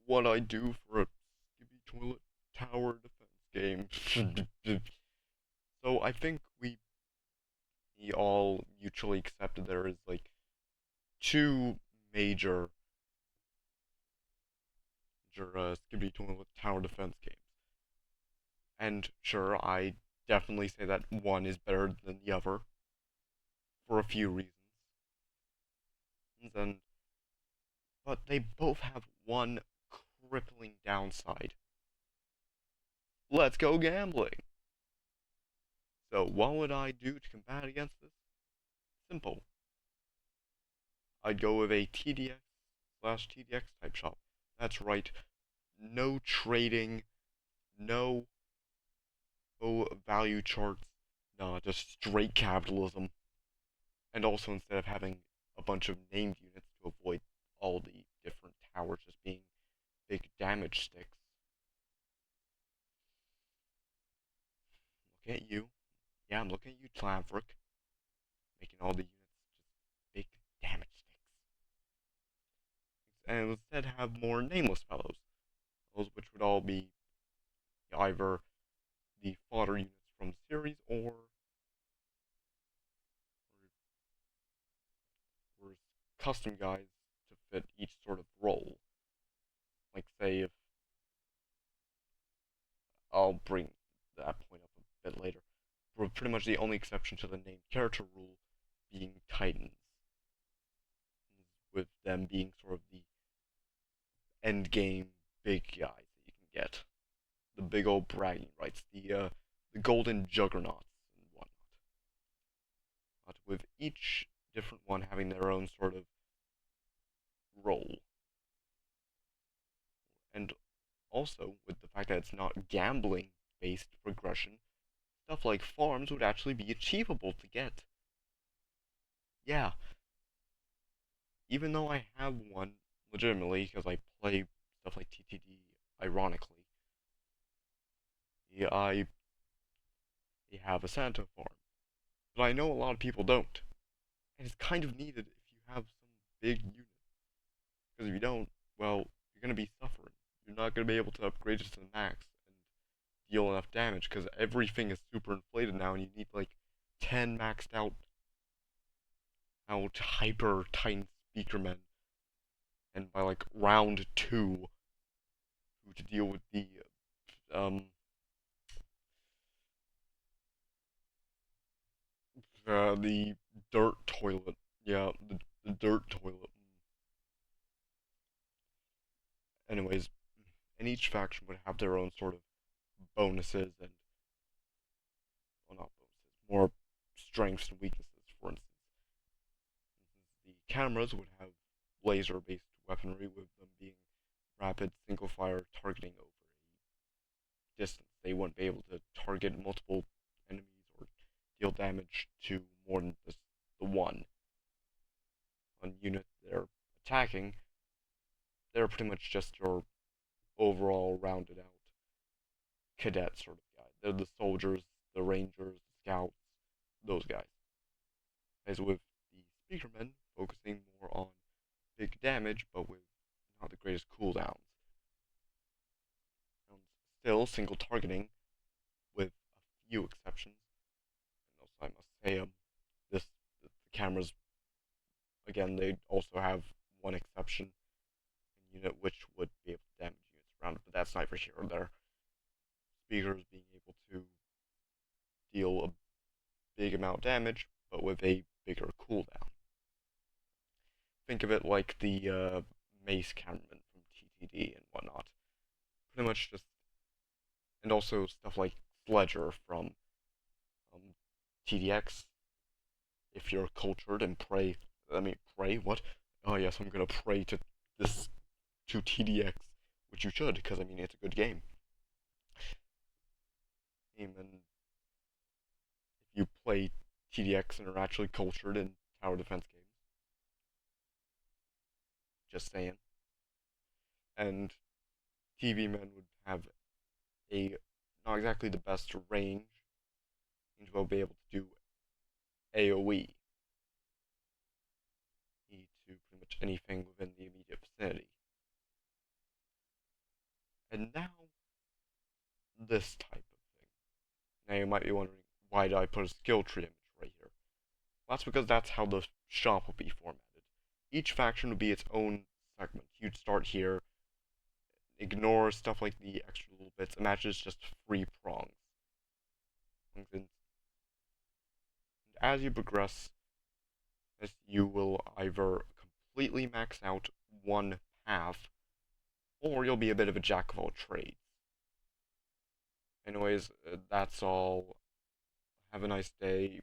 what I do for a skibidi toilet tower defense game. So I think we all mutually accepted there is like two major skibidi toilet tower defense games. And sure, I definitely say that one is better than the other for a few reasons. And but they both have one crippling downside. Let's go gambling. So what would I do to combat against this? Simple. I'd go with a TDX/TDX type shop. That's right. No trading, no value charts, nah, just straight capitalism. And also instead of having a bunch of named units to avoid all the different towers just being big damage sticks. Look at you. Yeah, I'm looking at you, Tlaverick, making all the units just big damage sticks. And instead have more nameless fellows. Those which would all be either the fodder units from the series or custom guys to fit each sort of role. Like say if I'll bring that point up a bit later. But pretty much the only exception to the named character rule being Titans, with them being sort of the end game big guys that you can get. The big old bragging rights, the golden juggernauts and whatnot. But with each different one having their own sort of role. And also with the fact that it's not gambling based progression, stuff like farms would actually be achievable to get. Yeah, even though I have one legitimately because I play stuff like TTD ironically, yeah, I have a Santa farm. But I know a lot of people don't. And it's kind of needed if you have some big unit. Because if you don't, well, you're going to be suffering. You're not going to be able to upgrade it to the max and deal enough damage because everything is super inflated now and you need like 10 maxed out hyper titan speakermen. And by like round 2, to deal with um the dirt toilet. Yeah, the dirt toilet. Anyways, and each faction would have their own sort of bonuses and, well, not bonuses, more strengths and weaknesses. For instance, the cameras would have laser-based weaponry, with them being rapid single-fire targeting over a distance. They wouldn't be able to target multiple enemies or deal damage to more than just the one unit they're attacking. They're pretty much just your overall rounded out cadet sort of guy. They're the soldiers, the rangers, the scouts, those guys. As with the speakermen, focusing more on big damage, but with not the greatest cooldowns. And still single targeting, with a few exceptions. And also, I must say, this the cameras again. They also have one exception, a unit which would be able to damage units around it, but that's neither here or there. Speakers being able to deal a big amount of damage, but with a bigger cooldown. Think of it like the mace cameraman from TTD and whatnot. Pretty much just, and also stuff like Sledger from TDX. If you're cultured and pray, what? Oh yes, I'm gonna pray to this, to TDX, which you should, because I mean it's a good game. And if you play TDX and are actually cultured in tower defense games, just saying. And TV men would have a not exactly the best range, and will be able to do AoE to pretty much anything within the immediate vicinity. And now, this type of thing. Now you might be wondering, why did I put a skill tree image right here? Well, that's because that's how the shop will be formatted. Each faction would be its own segment. You'd start here, ignore stuff like the extra little bits, imagine it's just 3 prongs. And as you progress, you will either completely max out one path, or you'll be a bit of a jack of all trades. Anyways, that's all. Have a nice day.